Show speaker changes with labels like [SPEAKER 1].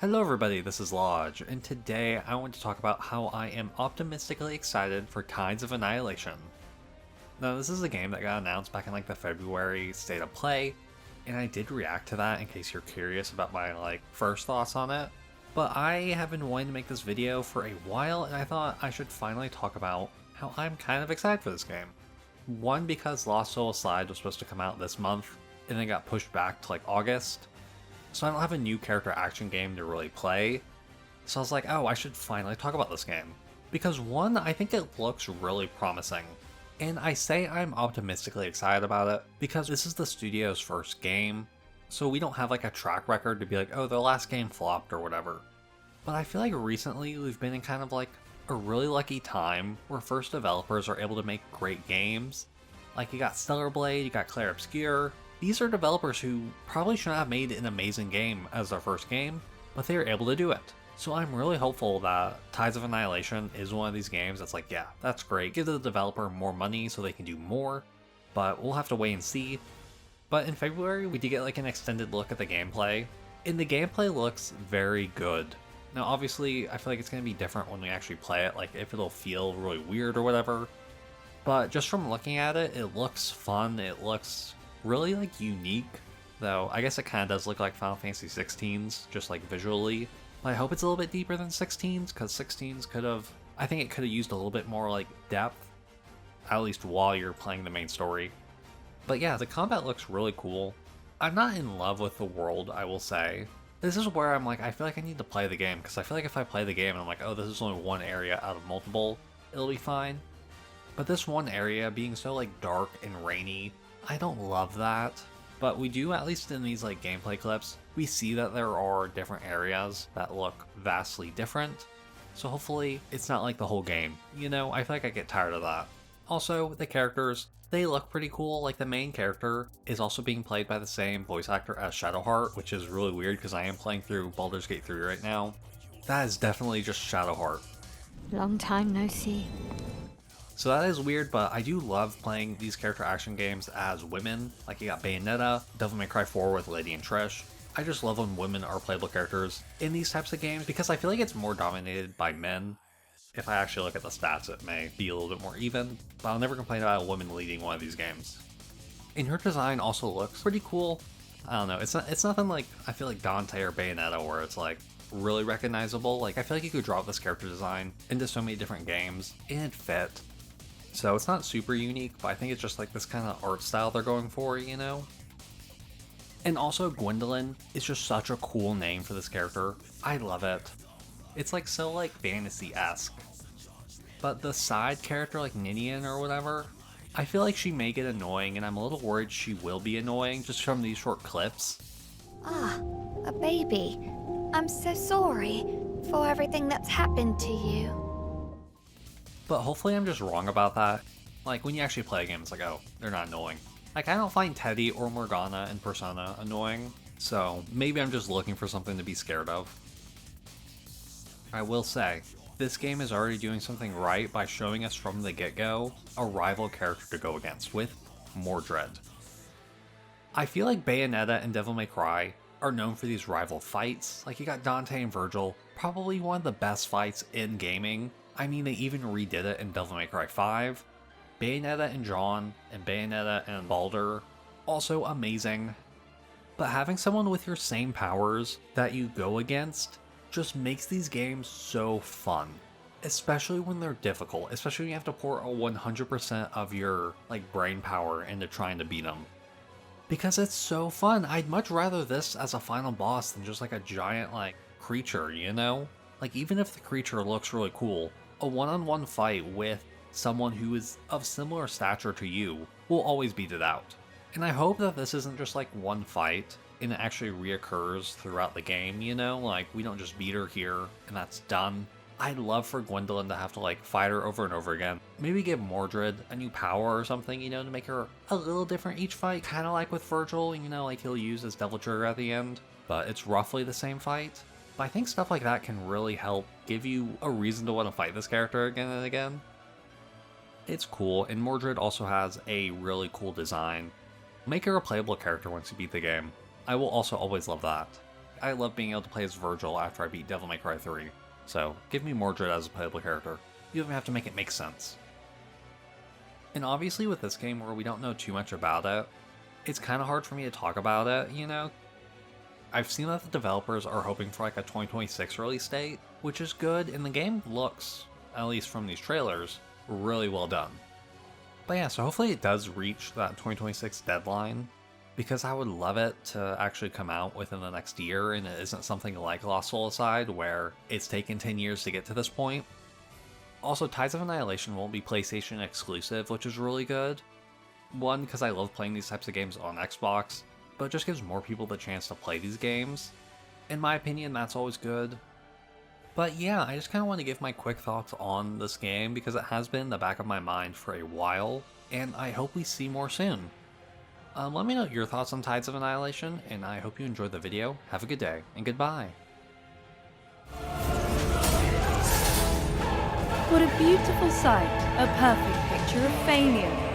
[SPEAKER 1] Hello everybody, this is Llodg, and today I want to talk about how I am optimistically excited for Tides of Annihilation. Now this is a game that got announced back in the February State of Play, and I did react to that in case you're curious about my first thoughts on it. But I have been wanting to make this video for a while, and I thought I should finally talk about how I'm kind of excited for this game. One, because Lost Soul Aside was supposed to come out this month, and then got pushed back to August. So I don't have a new character action game to really play. So I was like, oh, I should finally talk about this game. Because one, I think it looks really promising. And I say I'm optimistically excited about it because this is the studio's first game. So we don't have a track record to be like, oh, their last game flopped or whatever. But I feel like recently we've been in kind of a really lucky time where first developers are able to make great games. You got Stellar Blade, you got Clair Obscur. These are developers who probably shouldn't have made an amazing game as their first game, but they were able to do it. So I'm really hopeful that Tides of Annihilation is one of these games that's yeah, that's great. Give the developer more money so they can do more, but we'll have to wait and see. But in February, we did get an extended look at the gameplay, and the gameplay looks very good. Now obviously, I feel like it's going to be different when we actually play it, if it'll feel really weird or whatever. But just from looking at it, it looks fun, it looks really unique, though I guess it kind of does look like Final Fantasy 16's, just visually. But I hope it's a little bit deeper than 16's, because 16's I think it could have used a little bit more depth, at least while you're playing the main story. But yeah, the combat looks really cool. I'm not in love with the world, I will say. This is where I'm I feel like I need to play the game, because I feel like if I play the game and I'm oh, this is only one area out of multiple, it'll be fine. But this one area being so dark and rainy, I don't love that, but we do, at least in these gameplay clips, we see that there are different areas that look vastly different, so hopefully it's not the whole game, I feel like I get tired of that. Also, the characters, they look pretty cool. The main character is also being played by the same voice actor as Shadowheart, which is really weird because I am playing through Baldur's Gate 3 right now. That is definitely just Shadowheart.
[SPEAKER 2] Long time no see.
[SPEAKER 1] So that is weird, but I do love playing these character action games as women. You got Bayonetta, Devil May Cry 4 with Lady and Trish. I just love when women are playable characters in these types of games because I feel like it's more dominated by men. If I actually look at the stats, it may be a little bit more even, but I'll never complain about a woman leading one of these games. And her design also looks pretty cool. I don't know, it's nothing I feel like Dante or Bayonetta where it's really recognizable. I feel like you could drop this character design into so many different games and it fit. So it's not super unique, but I think it's just this kind of art style they're going for, And also Gwendolyn is just such a cool name for this character. I love it. It's so fantasy-esque. But the side character Ninian or whatever, I feel like she may get annoying, and I'm a little worried she will be annoying just from these short clips.
[SPEAKER 2] Ah, a baby. I'm so sorry for everything that's happened to you.
[SPEAKER 1] But hopefully I'm just wrong about that. When you actually play a game, it's oh, they're not annoying. I don't find Teddy or Morgana in Persona annoying, so maybe I'm just looking for something to be scared of. I will say, this game is already doing something right by showing us from the get-go a rival character to go against with Mordred. I feel like Bayonetta and Devil May Cry are known for these rival fights. You got Dante and Virgil, probably one of the best fights in gaming. I mean, they even redid it in Devil May Cry 5. Bayonetta and John, and Bayonetta and Baldur, also amazing. But having someone with your same powers that you go against just makes these games so fun. Especially when they're difficult, especially when you have to pour 100% of your brain power into trying to beat them. Because it's so fun. I'd much rather this as a final boss than just a giant creature, even if the creature looks really cool, a one-on-one fight with someone who is of similar stature to you will always beat it out. And I hope that this isn't just one fight and it actually reoccurs throughout the game, we don't just beat her here and that's done. I'd love for Gwendolyn to have to fight her over and over again. Maybe give Mordred a new power or something, to make her a little different each fight, kind of like with Virgil, he'll use his Devil Trigger at the end, but it's roughly the same fight. But I think stuff like that can really help give you a reason to want to fight this character again and again. It's cool, and Mordred also has a really cool design. Make her a playable character once you beat the game. I will also always love that. I love being able to play as Virgil after I beat Devil May Cry 3, so give me Mordred as a playable character. You don't have to make it make sense. And obviously with this game where we don't know too much about it, it's kind of hard for me to talk about it, you know? I've seen that the developers are hoping for like a 2026 release date, which is good, and the game looks, at least from these trailers, really well done. But yeah, so hopefully it does reach that 2026 deadline, because I would love it to actually come out within the next year and it isn't something like Lost Soulside where it's taken 10 years to get to this point. Also, Tides of Annihilation won't be PlayStation exclusive, which is really good. One, because I love playing these types of games on Xbox, but it just gives more people the chance to play these games. In my opinion, that's always good. But yeah, I just kind of want to give my quick thoughts on this game because it has been in the back of my mind for a while, and I hope we see more soon. Let me know your thoughts on Tides of Annihilation, and I hope you enjoyed the video. Have a good day, and goodbye.
[SPEAKER 3] What a beautiful sight, a perfect picture of failure.